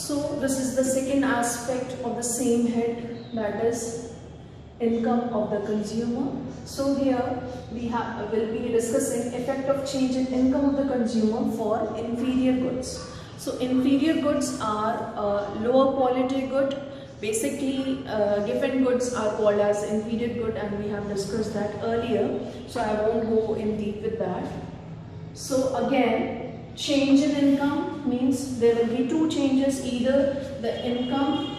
So this is the second aspect of the same head, that is income of the consumer. So here we will be discussing effect of change in income of the consumer for inferior goods. So inferior goods are lower quality good. Basically given goods are called as inferior good, and we have discussed that earlier, so I won't go in deep with that. So again, change in income means there will be two changes: either the income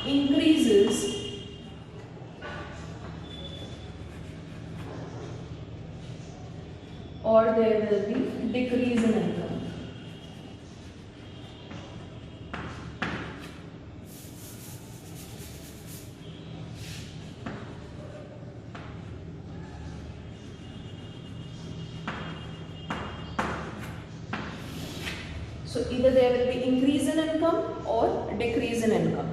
increases or there will be decrease in income. So either there will be increase in income or decrease in income.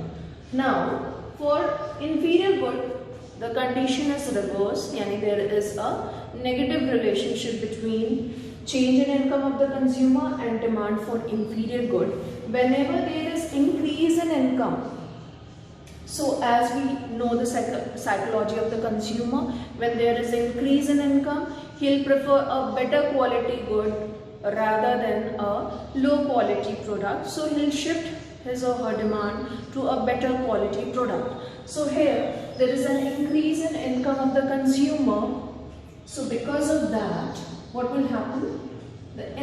Now for inferior good, the condition is reversed, yani there is a negative relationship between change in income of the consumer and demand for inferior good. Whenever there is increase in income, so as we know the psychology of the consumer, when there is increase in income, he'll prefer a better quality good rather than a low quality product. So he'll shift his or her demand to a better quality product. So here there is an increase in income of the consumer. So because of that, what will happen? The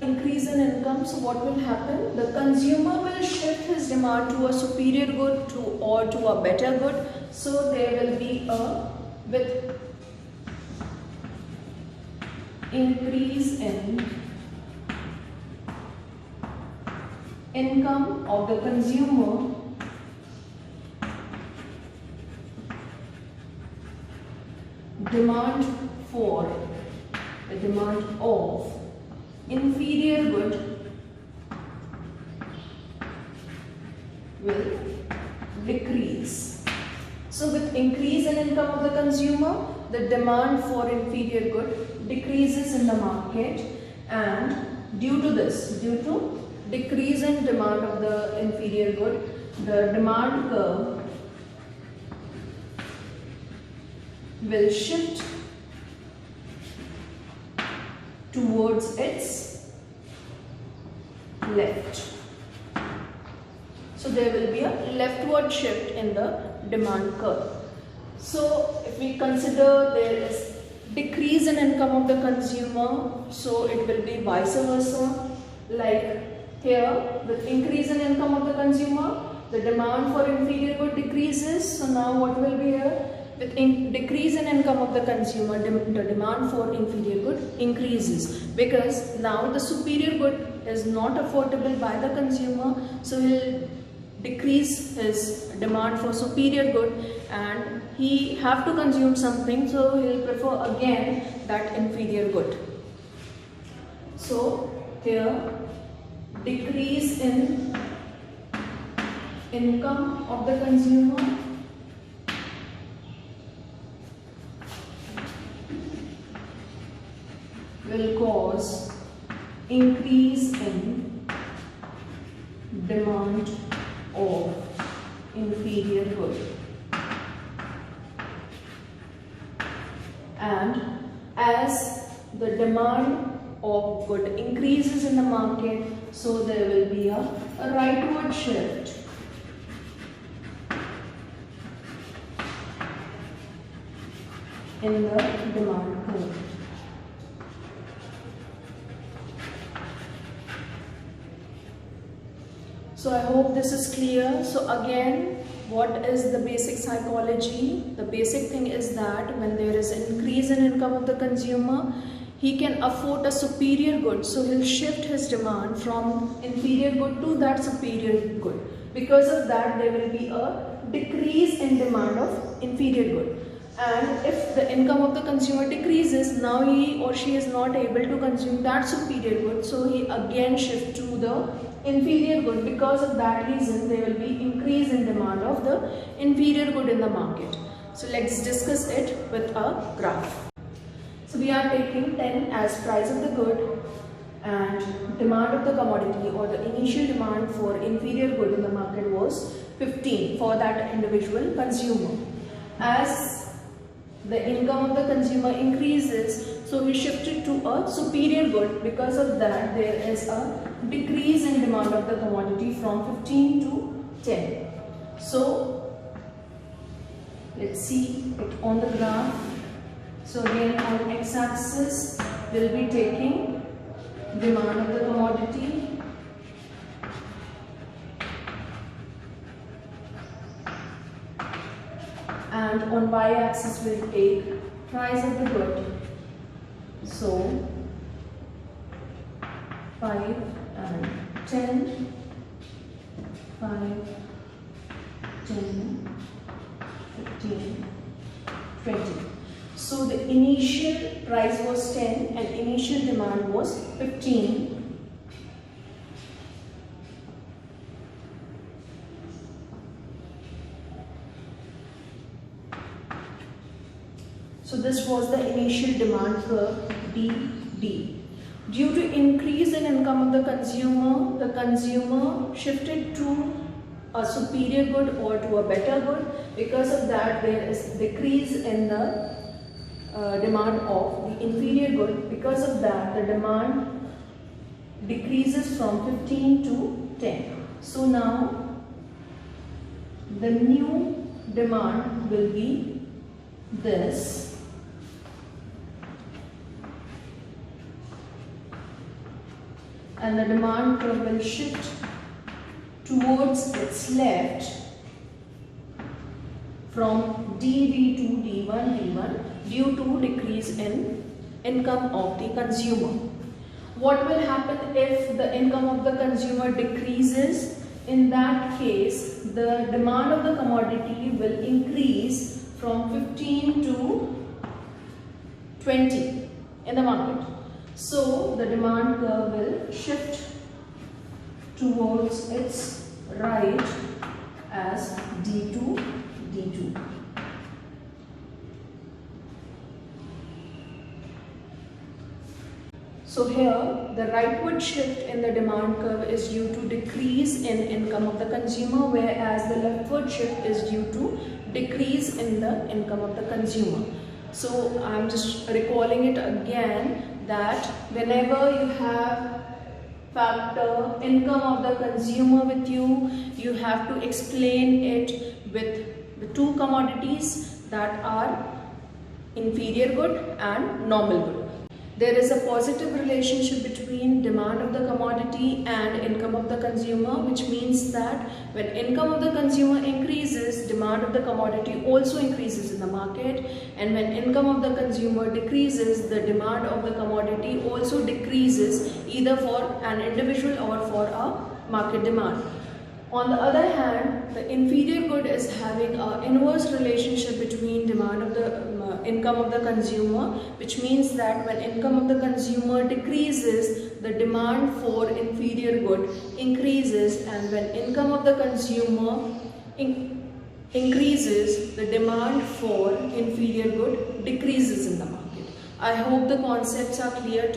increase in income, so what will happen? The consumer will shift his demand to a superior good or to a better good. So there will be a with increase in income of the consumer, demand of inferior good will decrease. So with increase in income of the consumer, the demand for inferior good decreases in the market, and due to decrease in demand of the inferior good, the demand curve will shift towards its left. So there will be a leftward shift in the demand curve. So if we consider there is decrease in income of the consumer, so it will be vice versa. Like here, with increase in income of the consumer, the demand for inferior good decreases. So now what will be here? With decrease in income of the consumer, the demand for inferior good increases, because now the superior good is not affordable by the consumer, so he'll decrease his demand for superior good and he have to consume something, so he'll prefer again that inferior good. So here, decrease in income of the consumer will cause increase in demand of inferior good, and as the demand of good increases in the market, so there will be a rightward shift in the demand curve. So I hope this is clear. So again, what is the basic psychology? The basic thing is that when there is an increase in income of the consumer, he can afford a superior good, so he'll shift his demand from inferior good to that superior good. Because of that, there will be a decrease in demand of inferior good. And if the income of the consumer decreases, now he or she is not able to consume that superior good, so he again shifts to the inferior good. Because of that reason, there will be increase in demand of the inferior good in the market. So let's discuss it with a graph. So we are taking 10 as price of the good and demand of the commodity or the initial demand for inferior good in the market was 15 for that individual consumer. As the income of the consumer increases, so he shifted to a superior good. Because of that, there is a decrease in demand of the commodity from 15 to 10. So let's see it on the graph. So again, on x-axis we'll be taking demand of the commodity, and on y-axis we'll take price of the good. So 5 and 10, 5, 10, 15, 20. So the initial price was 10 and initial demand was 15. So this was the initial demand curve DD. Due to increase in income of the consumer shifted to a superior good or to a better good. Because of that, there is decrease in the demand of the inferior good. Because of that, the demand decreases from 15 to 10. So now the new demand will be this. And the demand curve will shift towards its left from DD to D1 due to decrease in income of the consumer. What will happen if the income of the consumer decreases? In that case, the demand of the commodity will increase from 15 to 20 in the market. So the demand curve will shift towards its right as D2, D2. So here the rightward shift in the demand curve is due to decrease in income of the consumer, whereas the leftward shift is due to decrease in the income of the consumer. So I am just recalling it again, that whenever you have factor income of the consumer with you, you have to explain it with the two commodities that are inferior good and normal good. There is a positive relationship between demand of the commodity and income of the consumer, which means that when income of the consumer increases, demand of the commodity also increases in the market, and when income of the consumer decreases, the demand of the commodity also decreases, either for an individual or for a market demand. On the other hand, the inferior good is having an inverse relationship between demand of the income of the consumer, which means that when income of the consumer decreases, the demand for inferior good increases, and when income of the consumer increases, the demand for inferior good decreases in the market. I hope the concepts are clear to you.